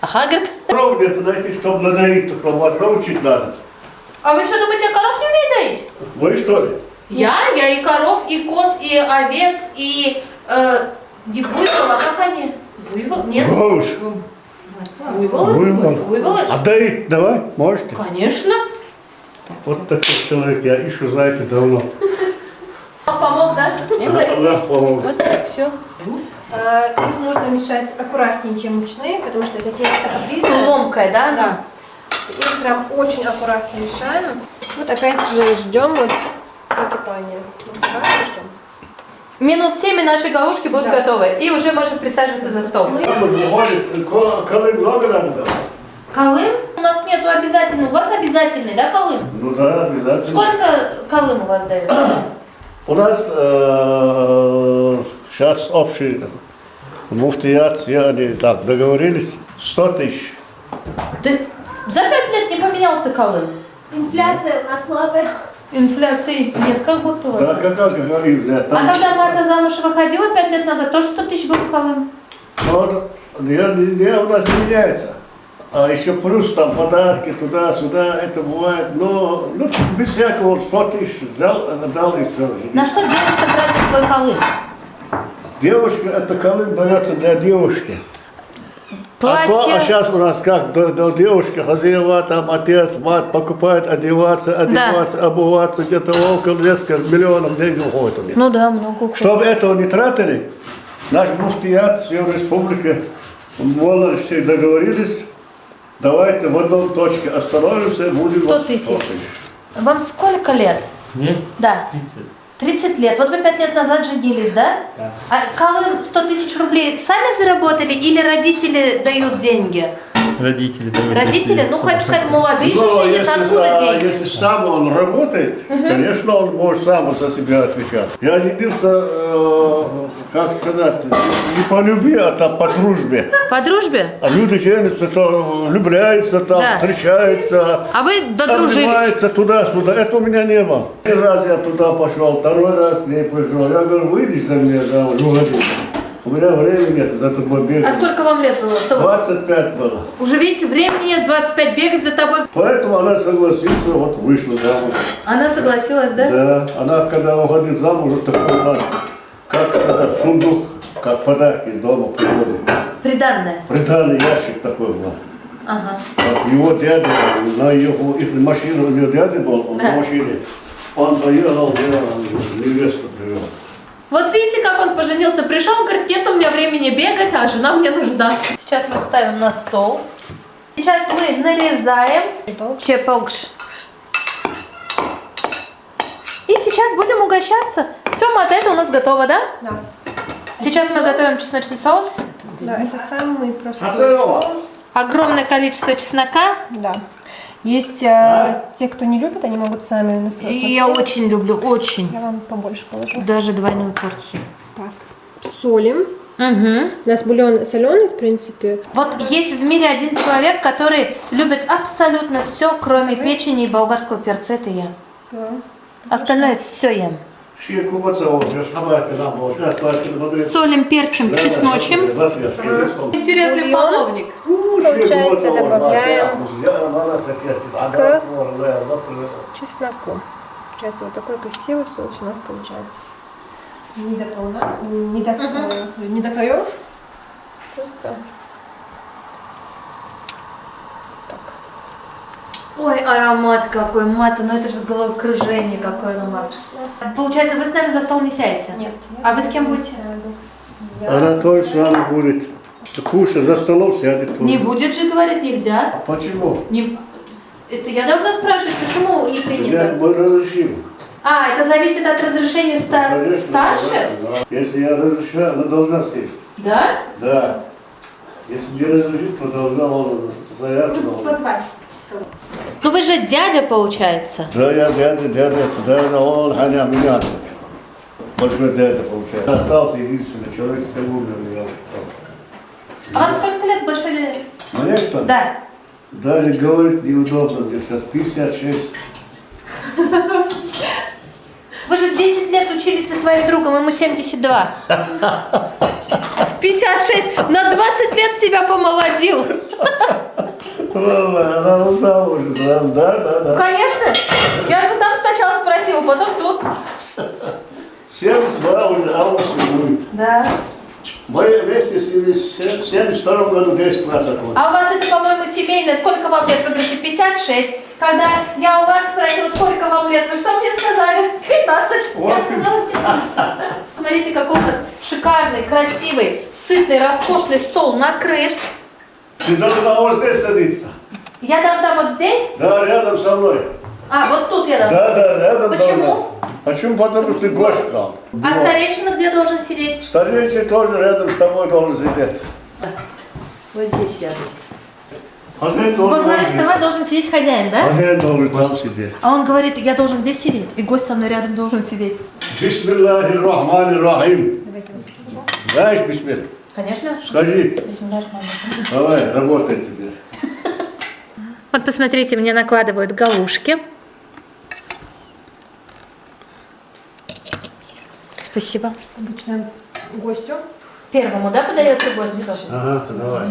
Ага, говорит. Коров где-то найти, чтобы надоить, то чтобы вас научить надо. А вы что, думаете, я коров не умею доить? Вы что ли? Я и коров, и коз, и овец, и буйвол, а как они? Буйвол? Нет. Гоуш. Буйволы? Буйвол. Буйволы? А доить давай, можете? Конечно. Вот такой человек, я ищу, знаете, давно. Помог, да? Аллах помог. Вот так, все. Их нужно мешать аккуратнее, чем мучные, потому что это тесто капризное. Ломкая, да? Да. Их прям очень аккуратно мешаем. Вот опять же ждем вот закипания. Аккуратно ждем. Минут 7 и наши галушки будут готовы. И уже можем присаживаться за стол. Колы много надо. Колым? У нас нету обязательно. У вас обязательный, да, колым? Ну да, обязательно. Сколько колым у вас дают? У нас сейчас общий Муфтият, все они так договорились. 100 тысяч. Ты за 5 лет не поменялся Колым? Инфляция у нас слабая. Инфляции нет, как будто. Да, как говорили. А когда Марта замуж выходила 5 лет назад, тоже 100 тысяч был Колым? Вот, у нас не меняется. А еще плюс там подарки туда-сюда, это бывает. Но ну, без всякого 100 тысяч взял, отдал и все. На что девушка тратит свой Колым? Девушка, это колым дается для девушки. А Платье. сейчас у нас как, до девушки, хозяева, там отец, мать покупает одеваться, обуваться, где-то около нескольких миллионов денег уходит у них. Ну да, много. Чтобы этого не тратили, наш муфтият всей республики молодости договорились, давайте в одной точке остановимся, будет 100 вот тысяч. 100 тысяч. Вам сколько лет? Мне Да. 30. 30 лет. Вот вы 5 лет назад женились, да? Да. А Колым 100 тысяч рублей сами заработали или родители дают деньги? Родители дают. Родители? если Ну, сам. хочу сказать, молодые же Ну, женятся, откуда деньги? если сам он работает, конечно, он может сам за себя отвечать. Я женился, как сказать, не по любви, а так по дружбе. По дружбе? А люди женятся, то влюбляются, там, Да. встречаются, А вы додружились? обнимаются туда-сюда. Это у меня не было. Один раз я туда пошел, второй раз не пришел. Я говорю, выйдешь за меня замуж, уходи. У меня времени нет, за тобой бегать. А сколько вам лет было? Что вы- 25 было. Уже видите, времени нет, 25 бегать за тобой. Поэтому она согласилась, вот вышла замуж. Она согласилась, да? Да, она когда уходит замуж, вот такой у нас, как сказать, сундук, как подарки из дома привозит. Приданная. Придали ящик такой был. Ага. Вот его дядя, на его, их машину, у него дядя был, он Да. на машине. Он поехал, невесту привел. Вот видите, как он поженился. Пришел, говорит, нет у меня времени бегать, а жена мне нужна. Сейчас мы ставим на стол. Сейчас мы нарезаем чепалгш. И сейчас будем угощаться. Все, Мата, это у нас готово, да? Да. Сейчас мы готовим чесночный соус. Да, это самый простой Здорово. соус. Огромное количество чеснока. Да. Есть те, кто не любит, они могут сами на свой И я очень люблю, очень. Я вам побольше положу. Даже двойную порцию. Так. Солим. Угу. У нас бульон соленый, в принципе. Вот есть в мире один человек, который любит абсолютно все, кроме печени и болгарского перца, это я. Все. Остальное все ем. Шия кубаца, вот, я шабаты нам был. Сейчас платили воды. Солим, перчим, Да, чесночим. да, да, да. Интересный половник. Получается, добавляем к чесноку. Получается вот такой красивый соус у нас получается. Не до полна, не до краев. Просто так. Ой, аромат какой, Мата, ну это же головокружение, какой аромат. Получается, вы с нами за стол не сядете? Нет. А вы с кем будете? Она тоже с вами будет. Что кушать за столом сядет тоже. Не будет же, говорит, нельзя. А почему? Не... Это я должна спрашивать, почему не принято? Мы разрешим. А, это зависит от разрешения Конечно, старших? да. Если я разрешаю, она должна сесть. Да? Да. Если не разрешит, то должна он заявку. Позвать. Ну вы же дядя, получается. Да, я дядя, да, он ханя меня. Большой дядя получается. Остался единственный человек, с кем умер. А вам сколько лет, большой дядя? Мне что? Да. Даже говорить неудобно, мне сейчас 56. Вы же 10 лет учились со своим другом, ему 72. 56. На 20 лет себя помолодил. Она устала уже, да. Конечно. Я же там сначала спросила, потом тут. 72 уже, а он будет. Да. Мы вместе с ними в 72 году 10 класс окончили. А у вас это, по-моему, семейное. Сколько вам лет? Вы говорите, 56. Когда я у вас спросила, сколько вам лет, вы что мне сказали? 15. Я сказала 15. Смотрите, какой у нас шикарный, красивый, сытный, роскошный стол накрыт. Ты должна вот здесь садиться. Я должна вот здесь? Да, рядом со мной. А, вот тут я должна. Да, рядом. Почему? должна. Почему? Потому что ты гость там. А старейшина где должен сидеть? Старейший тоже рядом с тобой должен сидеть. Вот здесь сяду. Хозяин Во должен главе сидеть. стола должен сидеть хозяин, да? Хозяин должен там сидеть. А он говорит, я должен здесь сидеть, и гость со мной рядом должен сидеть. Бисмиллахи рахмани рахим. Давайте вас Знаешь бисмилlah? Конечно. Скажи, давай, работай теперь. Вот посмотрите, мне накладывают галушки. Спасибо. Обычно гостю. Первому, да, подается гостю? Ага, давай.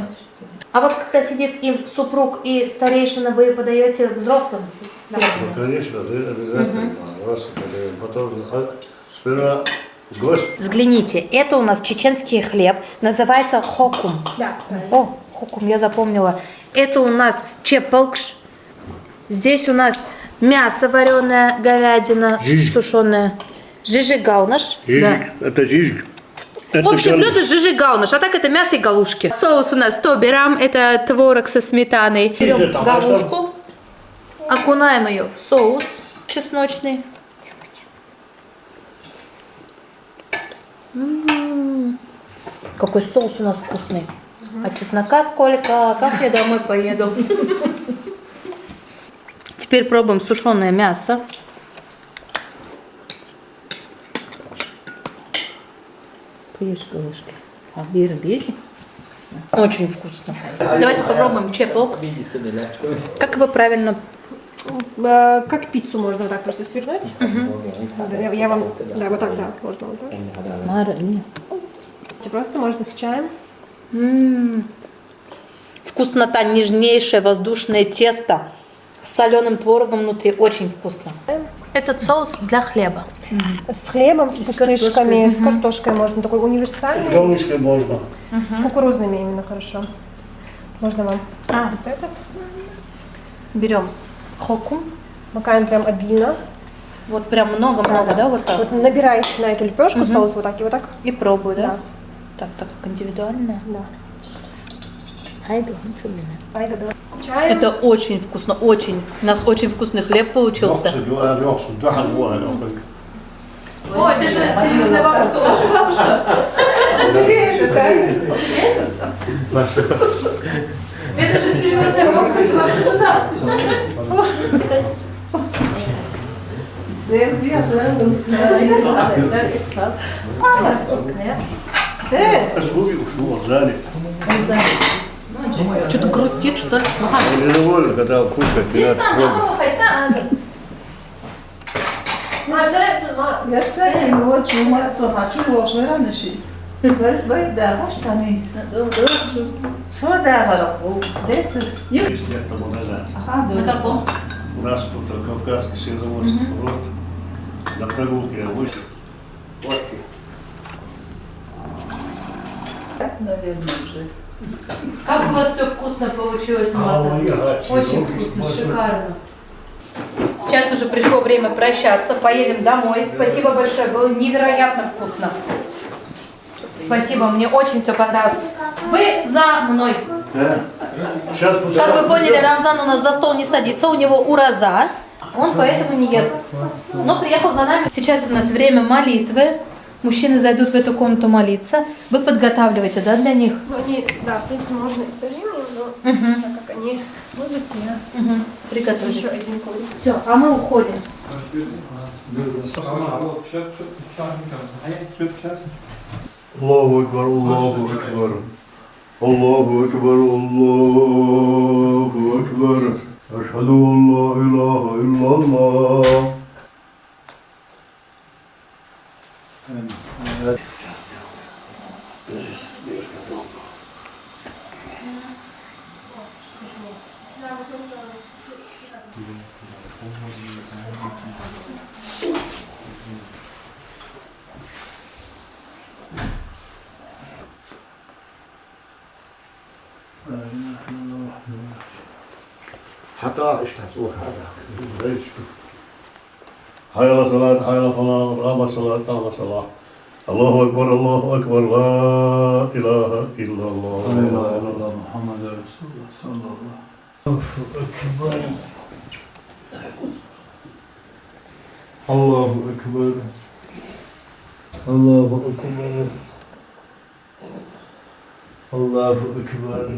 А вот когда сидит им супруг и старейшина, вы подаете взрослым? Ну, конечно, ты обязательно. Раз подаем. Потом сперва гость. Взгляните, это у нас чеченский хлеб, называется хокум. Да. О, хокум, я запомнила. Это у нас чепалкш. Здесь у нас мясо вареное, говядина сушеная. Жижигаунаш. Жижик, это жижик. Это Общее галушки. блюдо жижигаунаш, а так это мясо и галушки. Соус у нас тобирам, это творог со сметаной. Берем галушку, окунаем ее в соус чесночный. Какой соус у нас вкусный. А чеснока сколько, как я домой поеду. Теперь пробуем сушеное мясо. Поешь галушки. Очень вкусно. Давайте попробуем чепок. Как его правильно? Как пиццу можно вот так просто свернуть. Да, я вам, да, вот так, да, можно вот так. Просто можно с чаем. Вкуснота, нежнейшее воздушное тесто с соленым творогом внутри. Очень вкусно. Этот соус для хлеба. С хлебом, с пустышками, с картошкой можно. Такой С универсальный. галушкой можно. С кукурузными именно хорошо. Можно вам вот этот. Берем хокум. Макаем прям обильно. Вот прям много-много, да, вот так? Вот набираете на эту лепешку соус вот так и вот так. И пробую, да? Да. Так, так, как индивидуально. Да. Айда, Айда, давай. Чаем. это очень вкусно, очень. У нас очень вкусный хлеб получился. يقصد واحد واحد О, это же серьезная бабушка, ваша бабушка. Это же серьезная бабушка, ваша жена. أسبوعي وشو زالي. Что-то грустит, что ли? Я недоволен, когда кушает, и надо пробовать. Versene вот чума цохачу ложвераныши. Бай да, ваш сами. Сода гараху. Дец. 10 лет тому назад. Ага, да. У нас тут Кавказский сырзаводский курорт. На прогулке я вышел. Водки. Наверное, уже. Как у вас все вкусно получилось, Мата? Очень вкусно, шикарно. Сейчас уже пришло время прощаться. Поедем домой. Спасибо большое, было невероятно вкусно. Спасибо, мне очень все понравилось. Вы за мной. Да? Сейчас после Как вы работы поняли, идем. Рамзан у нас за стол не садится, у него ураза, он поэтому не ест. Но приехал за нами. Сейчас у нас время молитвы. Мужчины зайдут в эту комнату молиться. Вы подготавливаете, да, для них? Ну, они, да, в принципе, можно и самим, но так как они в возрасте, я Приготовили. еще один кулик. Все, а мы уходим. Аллаху акбар, Аллаху акбар. Аллаху акбар, Аллаху акбар. Ашхаду ан ла илаха иллаллах. حتى اشتهت هذا حي على صلاة حي على فلاح قام الصلاة قام الصلاة الله أكبر الله أكبر لا إله إلا الله لا إله إلا الله محمد رسول الله صلى الله عليه وسلم. الله أكبر الله أكبر الله أكبر لا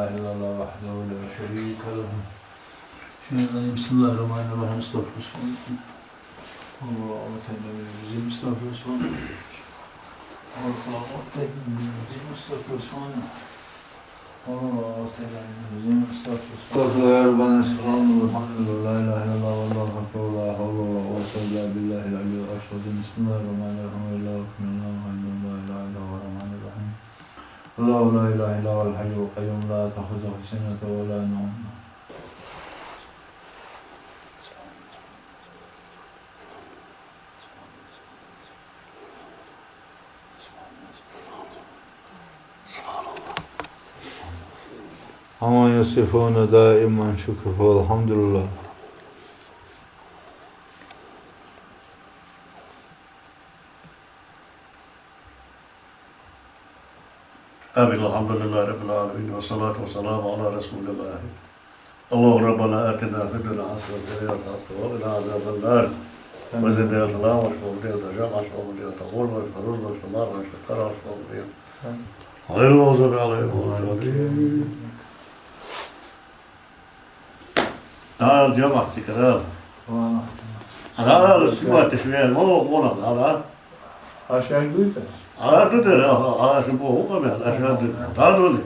إله إلا الله وحده لا شريك له بسم الله الرحمن الرحيم استغفر الله الله لا إله إلا هو الحي القيوم لا تأخذه سنة ولا نوم. أما يصفون دائما شكر والحمد لله. آمين الحمد لله رب العالمين والصلاة والسلام على رسول الله. اللهم ربنا آتنا في الدنيا حسنة وفي الآخرة حسنة وقنا عذاب النار. وزدنا السلام واشفع مدينة الجمع واشفع مدينة الغربة واشفع الرزق واشفع النار واشفع الكرة واشفع مدينة غير المغضوب عليهم ولا الضالين. تعال جمع تكرار. أنا سمعت شوية مو أنا عشان قلت على تدري على سبوه قبل عشان تعالوا لي.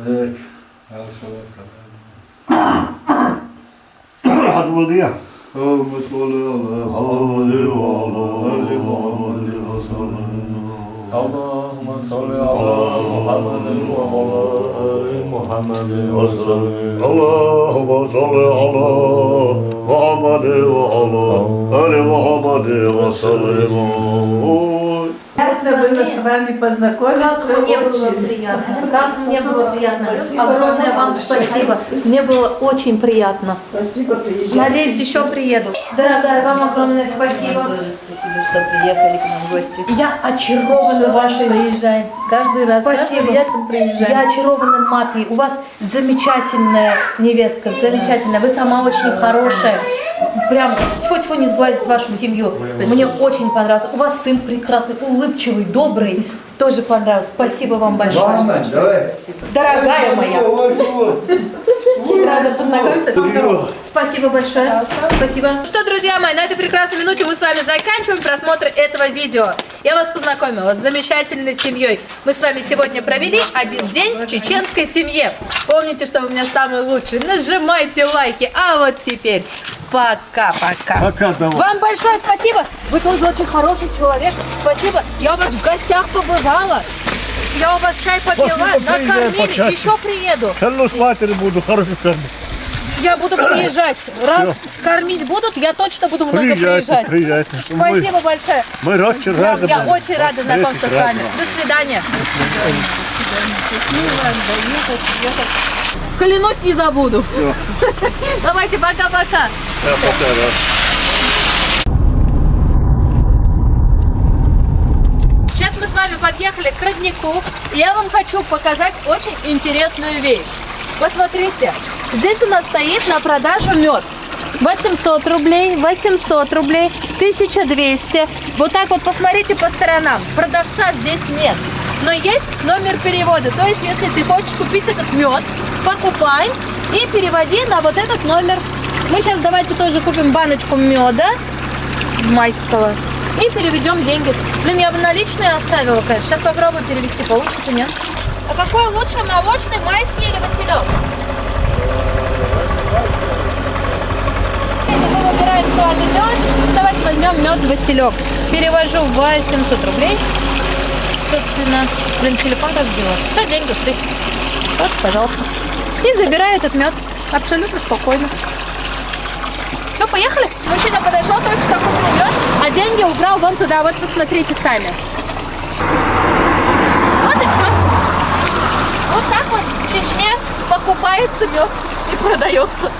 هيك على صلاة حد ولديه. اللهم صل على محمد وعلى آل محمد وسلم. اللهم صل على محمد وعلى آل محمد وسلم. اللهم صل على محمد وعلى آل محمد وسلم. Приятно было с вами познакомиться. Как мне было Очень. приятно. Как мне было приятно. Спасибо. Огромное вам спасибо. Мне было очень приятно. Спасибо, приезжайте. Надеюсь, еще приеду. Дорогая, вам огромное спасибо. Тоже спасибо, что приехали к нам в гости. Я очарована вашей... Приезжаем. Каждый раз. Спасибо. Каждый летом приезжаем. Я очарована матой. У вас замечательная невестка, замечательная. Вы сама очень хорошая. Прям тьфу-тьфу не сглазить вашу семью. Мне очень понравилось. У вас сын прекрасный, улыбчивый, добрый. Тоже понравилось. Спасибо вам большое. Давай. Дорогая моя. Рада познакомиться. Спасибо большое. Спасибо. Ну что, друзья мои, на этой прекрасной минуте мы с вами заканчиваем просмотр этого видео. Я вас познакомила с замечательной семьей. Мы с вами сегодня провели один день в чеченской семье. Помните, что вы у меня самые лучшие. Нажимайте лайки. А вот теперь пока-пока. Пока, давай. Вам большое спасибо. Вы тоже очень хороший человек. Спасибо. Я у вас в гостях побывала. Я у вас чай попила, Спасибо, приезжай накормили. почаще. Еще приеду. Хеллу с матерью буду хорошо кормить. Я буду приезжать. Раз кормить будут, я точно буду много приезжать. Приезжайте. Спасибо большое. Мы очень рады. Я были. очень рада знакомству с вами. До свидания. Клянусь, не забуду. Давайте, пока-пока. Да, пока, да. Сейчас мы с вами подъехали к роднику, и я вам хочу показать очень интересную вещь. Вот смотрите, здесь у нас стоит на продажу мед. 800 рублей, 800 рублей, 1200. Вот так вот посмотрите по сторонам. Продавца здесь нет. Но есть номер перевода. То есть, если ты хочешь купить этот мед, покупай и переводи на вот этот номер. Мы сейчас давайте тоже купим баночку меда майского и переведем деньги. Блин, я бы наличные оставила, конечно. Сейчас попробую перевести, получится, нет? А какой лучше, молочный, майский или василек? Если мы выбираем с вами мед, давайте возьмем мед василек. Перевожу 800 рублей. Собственно, блин, телефон разбила. Все, деньги ушли. Вот, пожалуйста. И забираю этот мед абсолютно спокойно. Ну, поехали. Мужчина подошел, только что купил мед, а деньги убрал вон туда. Вот, посмотрите сами. Вот и все. Вот так вот в Чечне покупается мед и продается.